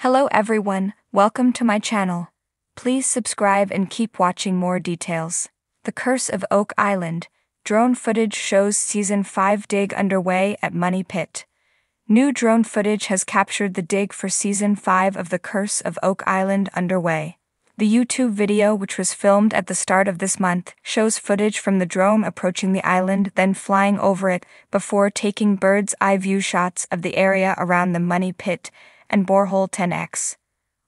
Hello everyone, welcome to my channel. Please subscribe and keep watching more details. The Curse of Oak Island. Drone footage shows Season 5 dig underway at Money Pit. New drone footage has captured the dig for Season 5 of The Curse of Oak Island underway. The YouTube video, which was filmed at the start of this month, shows footage from the drone approaching the island, then flying over it, before taking bird's eye view shots of the area around the Money Pit and Borehole 10X.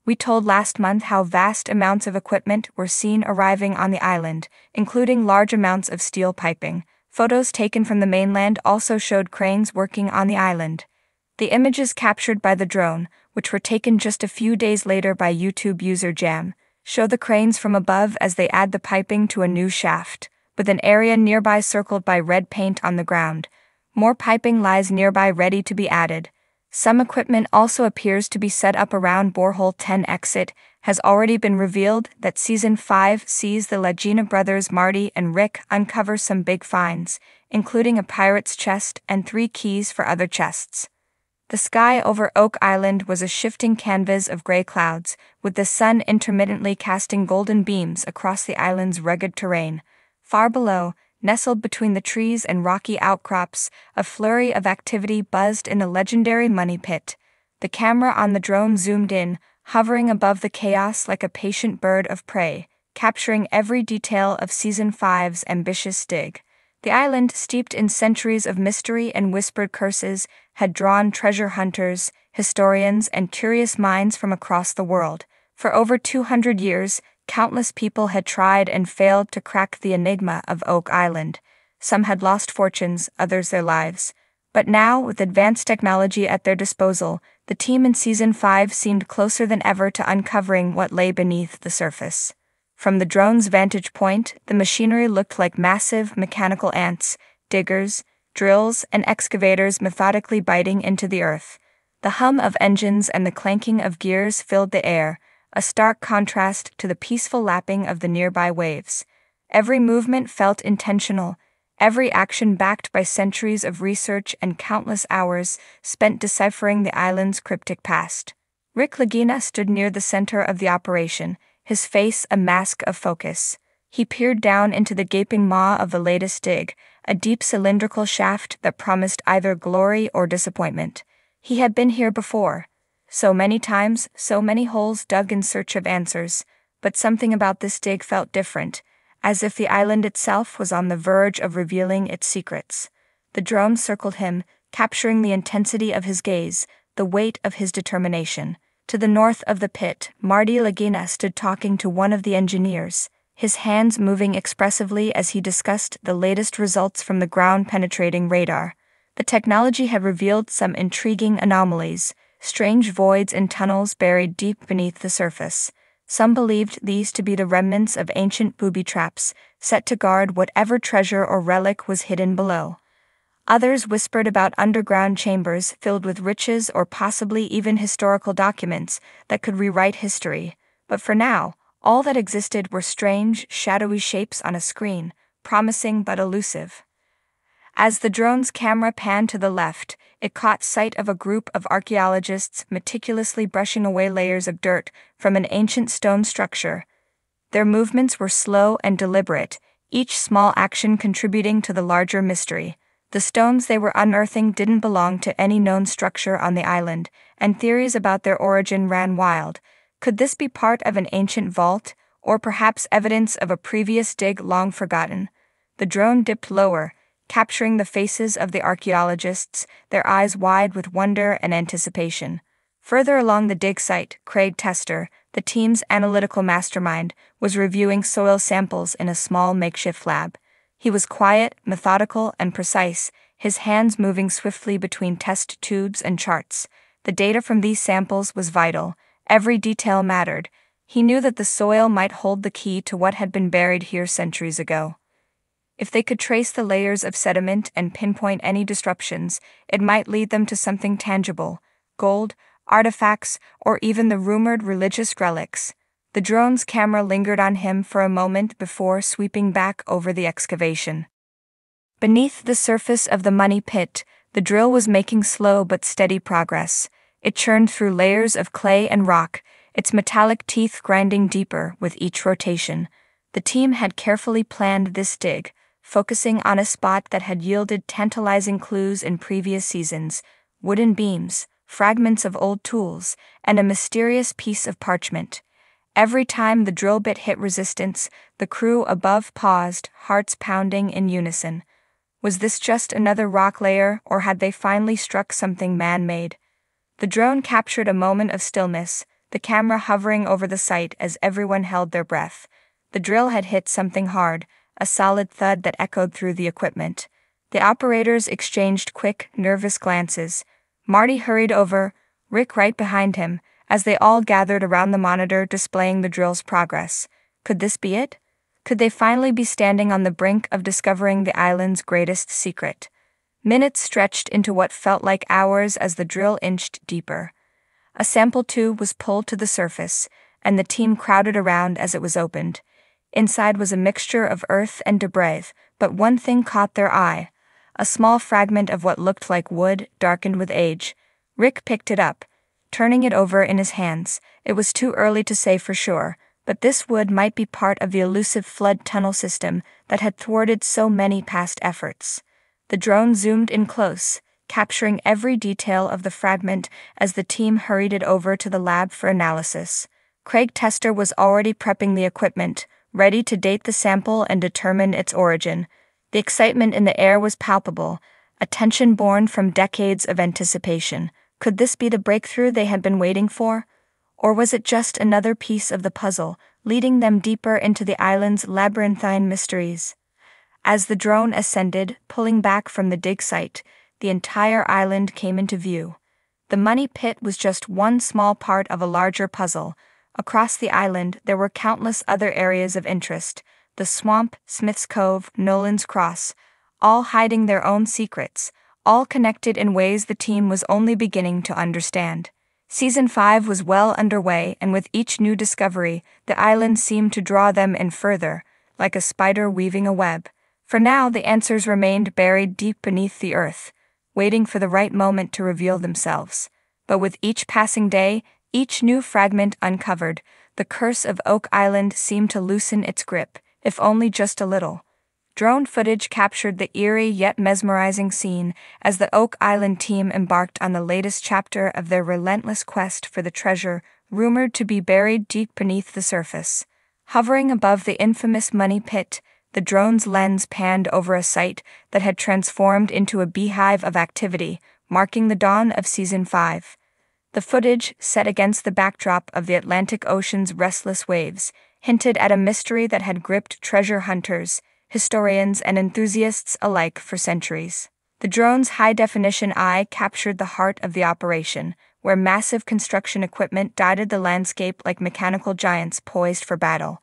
We told last month how vast amounts of equipment were seen arriving on the island, including large amounts of steel piping. Photos taken from the mainland also showed cranes working on the island. The images captured by the drone, which were taken just a few days later by YouTube user Jam, show the cranes from above as they add the piping to a new shaft, with an area nearby circled by red paint on the ground. More piping lies nearby ready to be added. Some equipment also appears to be set up around Borehole 10 exit. Has already been revealed that Season 5 sees the Lagina brothers Marty and Rick uncover some big finds, including a pirate's chest and 3 keys for other chests. The sky over Oak Island was a shifting canvas of gray clouds, with the sun intermittently casting golden beams across the island's rugged terrain. Far below, nestled between the trees and rocky outcrops, a flurry of activity buzzed in the legendary Money Pit. The camera on the drone zoomed in, hovering above the chaos like a patient bird of prey, capturing every detail of Season 5's ambitious dig. The island, steeped in centuries of mystery and whispered curses, had drawn treasure hunters, historians, and curious minds from across the world. For over 200 years, countless people had tried and failed to crack the enigma of Oak Island. Some had lost fortunes, others their lives. But now, with advanced technology at their disposal, the team in Season 5 seemed closer than ever to uncovering what lay beneath the surface. From the drone's vantage point, the machinery looked like massive mechanical ants, diggers, drills, and excavators methodically biting into the earth. The hum of engines and the clanking of gears filled the air, a stark contrast to the peaceful lapping of the nearby waves. Every movement felt intentional, every action backed by centuries of research and countless hours spent deciphering the island's cryptic past. Rick Lagina stood near the center of the operation, his face a mask of focus. He peered down into the gaping maw of the latest dig, a deep cylindrical shaft that promised either glory or disappointment. He had been here before. So many times, so many holes dug in search of answers, but something about this dig felt different, as if the island itself was on the verge of revealing its secrets. The drone circled him, capturing the intensity of his gaze, the weight of his determination. To the north of the pit, Marty Lagina stood talking to one of the engineers, his hands moving expressively as he discussed the latest results from the ground-penetrating radar. The technology had revealed some intriguing anomalies, strange voids and tunnels buried deep beneath the surface. Some believed these to be the remnants of ancient booby traps, set to guard whatever treasure or relic was hidden below. Others whispered about underground chambers filled with riches or possibly even historical documents that could rewrite history. But for now, all that existed were strange, shadowy shapes on a screen, promising but elusive. As the drone's camera panned to the left, it caught sight of a group of archaeologists meticulously brushing away layers of dirt from an ancient stone structure. Their movements were slow and deliberate, each small action contributing to the larger mystery. The stones they were unearthing didn't belong to any known structure on the island, and theories about their origin ran wild. Could this be part of an ancient vault, or perhaps evidence of a previous dig long forgotten? The drone dipped lower, capturing the faces of the archaeologists, their eyes wide with wonder and anticipation. Further along the dig site, Craig Tester, the team's analytical mastermind, was reviewing soil samples in a small makeshift lab. He was quiet, methodical, and precise, his hands moving swiftly between test tubes and charts. The data from these samples was vital. Every detail mattered. He knew that the soil might hold the key to what had been buried here centuries ago. If they could trace the layers of sediment and pinpoint any disruptions, it might lead them to something tangible: gold, artifacts, or even the rumored religious relics. The drone's camera lingered on him for a moment before sweeping back over the excavation. Beneath the surface of the Money Pit, the drill was making slow but steady progress. It churned through layers of clay and rock, its metallic teeth grinding deeper with each rotation. The team had carefully planned this dig, focusing on a spot that had yielded tantalizing clues in previous seasons: wooden beams, fragments of old tools, and a mysterious piece of parchment. Every time the drill bit hit resistance, the crew above paused, hearts pounding in unison. Was this just another rock layer, or had they finally struck something man-made? The drone captured a moment of stillness, the camera hovering over the site as everyone held their breath. The drill had hit something hard, a solid thud that echoed through the equipment. The operators exchanged quick, nervous glances. Marty hurried over, Rick right behind him, as they all gathered around the monitor displaying the drill's progress. Could this be it? Could they finally be standing on the brink of discovering the island's greatest secret? Minutes stretched into what felt like hours as the drill inched deeper. A sample tube was pulled to the surface, and the team crowded around as it was opened. Inside was a mixture of earth and debris, but one thing caught their eye: a small fragment of what looked like wood, darkened with age. Rick picked it up, turning it over in his hands. It was too early to say for sure, but this wood might be part of the elusive flood tunnel system that had thwarted so many past efforts. The drone zoomed in close, capturing every detail of the fragment as the team hurried it over to the lab for analysis. Craig Tester was already prepping the equipment, ready to date the sample and determine its origin. The excitement in the air was palpable, a tension born from decades of anticipation. Could this be the breakthrough they had been waiting for? Or was it just another piece of the puzzle, leading them deeper into the island's labyrinthine mysteries? As the drone ascended, pulling back from the dig site, the entire island came into view. The money pit was just one small part of a larger puzzle. Across the island, there were countless other areas of interest: the swamp, Smith's Cove, Nolan's Cross, all hiding their own secrets, all connected in ways the team was only beginning to understand. Season 5 was well underway, and with each new discovery, the island seemed to draw them in further, like a spider weaving a web. For now, the answers remained buried deep beneath the earth, waiting for the right moment to reveal themselves. But with each passing day, each new fragment uncovered, the curse of Oak Island seemed to loosen its grip, if only just a little. Drone footage captured the eerie yet mesmerizing scene as the Oak Island team embarked on the latest chapter of their relentless quest for the treasure rumored to be buried deep beneath the surface. Hovering above the infamous money pit, the drone's lens panned over a site that had transformed into a beehive of activity, marking the dawn of Season 5. The footage, set against the backdrop of the Atlantic Ocean's restless waves, hinted at a mystery that had gripped treasure hunters, historians, and enthusiasts alike for centuries. The drone's high-definition eye captured the heart of the operation, where massive construction equipment dotted the landscape like mechanical giants poised for battle.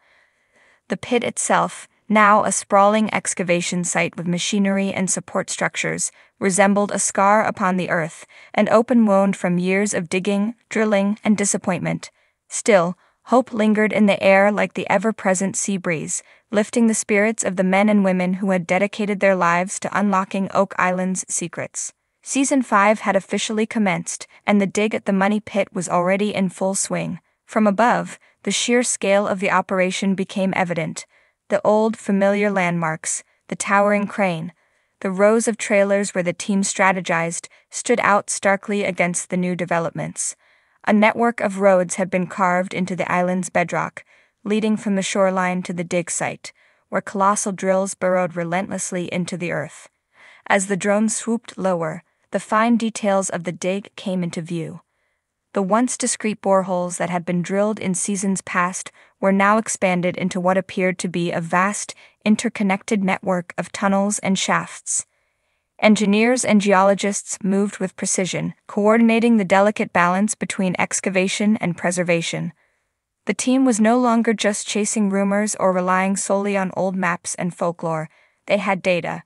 The pit itself, now a sprawling excavation site with machinery and support structures, resembled a scar upon the earth, an open wound from years of digging, drilling, and disappointment. Still, hope lingered in the air like the ever-present sea breeze, lifting the spirits of the men and women who had dedicated their lives to unlocking Oak Island's secrets. Season 5 had officially commenced, and the dig at the money pit was already in full swing. From above, the sheer scale of the operation became evident. The old, familiar landmarks, the towering crane, the rows of trailers where the team strategized, stood out starkly against the new developments. A network of roads had been carved into the island's bedrock, leading from the shoreline to the dig site, where colossal drills burrowed relentlessly into the earth. As the drone swooped lower, the fine details of the dig came into view. The once discreet boreholes that had been drilled in seasons past were now expanded into what appeared to be a vast, interconnected network of tunnels and shafts. Engineers and geologists moved with precision, coordinating the delicate balance between excavation and preservation. The team was no longer just chasing rumors or relying solely on old maps and folklore. They had data.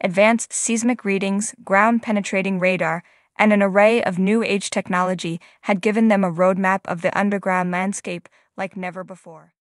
Advanced seismic readings, ground-penetrating radar, and an array of new-age technology had given them a roadmap of the underground landscape like never before.